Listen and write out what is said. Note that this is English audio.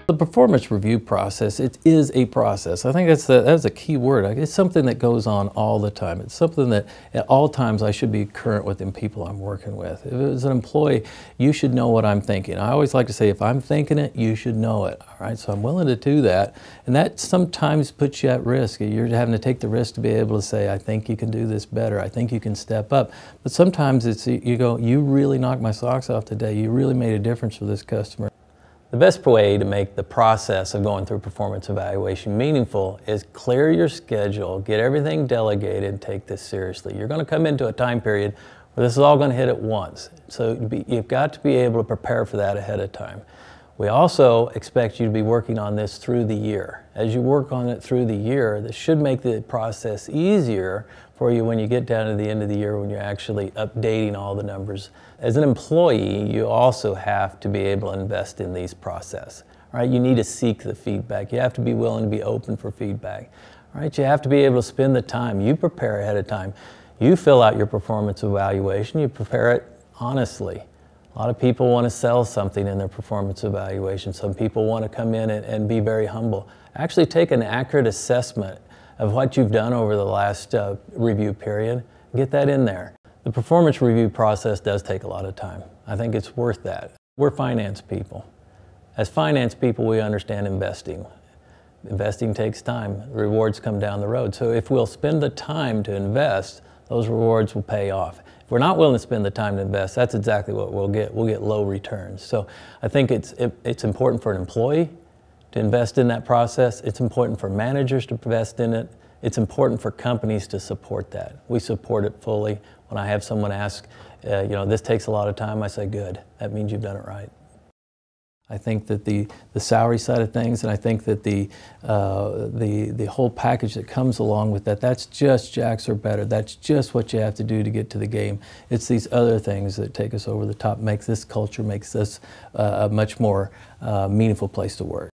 The performance review process, it is a process. I think that's a key word. It's something that goes on all the time. It's something that at all times I should be current with the people I'm working with. If as an employee, you should know what I'm thinking. I always like to say, if I'm thinking it, you should know it. All right, so I'm willing to do that. And that sometimes puts you at risk. You're having to take the risk to be able to say, I think you can do this better. I think you can step up. But sometimes it's, you go, you really knocked my socks off today. You really made a difference for this customer. The best way to make the process of going through performance evaluation meaningful is clear your schedule, get everything delegated, take this seriously. You're going to come into a time period where this is all going to hit at once. So you've got to be able to prepare for that ahead of time. We also expect you to be working on this through the year. As you work on it through the year, this should make the process easier for you when you get down to the end of the year when you're actually updating all the numbers. As an employee, you also have to be able to invest in these processes. Right? You need to seek the feedback. You have to be willing to be open for feedback. Right? You have to be able to spend the time. You prepare ahead of time. You fill out your performance evaluation. You prepare it honestly. A lot of people want to sell something in their performance evaluation. Some people want to come in and be very humble. Actually take an accurate assessment of what you've done over the last review period. Get that in there. The performance review process does take a lot of time. I think it's worth that. We're finance people. As finance people, we understand investing. Investing takes time. Rewards come down the road. So if we'll spend the time to invest, those rewards will pay off. If we're not willing to spend the time to invest, that's exactly what we'll get. We'll get low returns. So I think it's important for an employee to invest in that process. It's important for managers to invest in it. It's important for companies to support that. We support it fully. When I have someone ask, this takes a lot of time, I say, good. That means you've done it right. I think that the salary side of things, and I think that the whole package that comes along with that, that's just Jacks or better. That's just what you have to do to get to the game. It's these other things that take us over the top, makes this culture, makes this a much more meaningful place to work.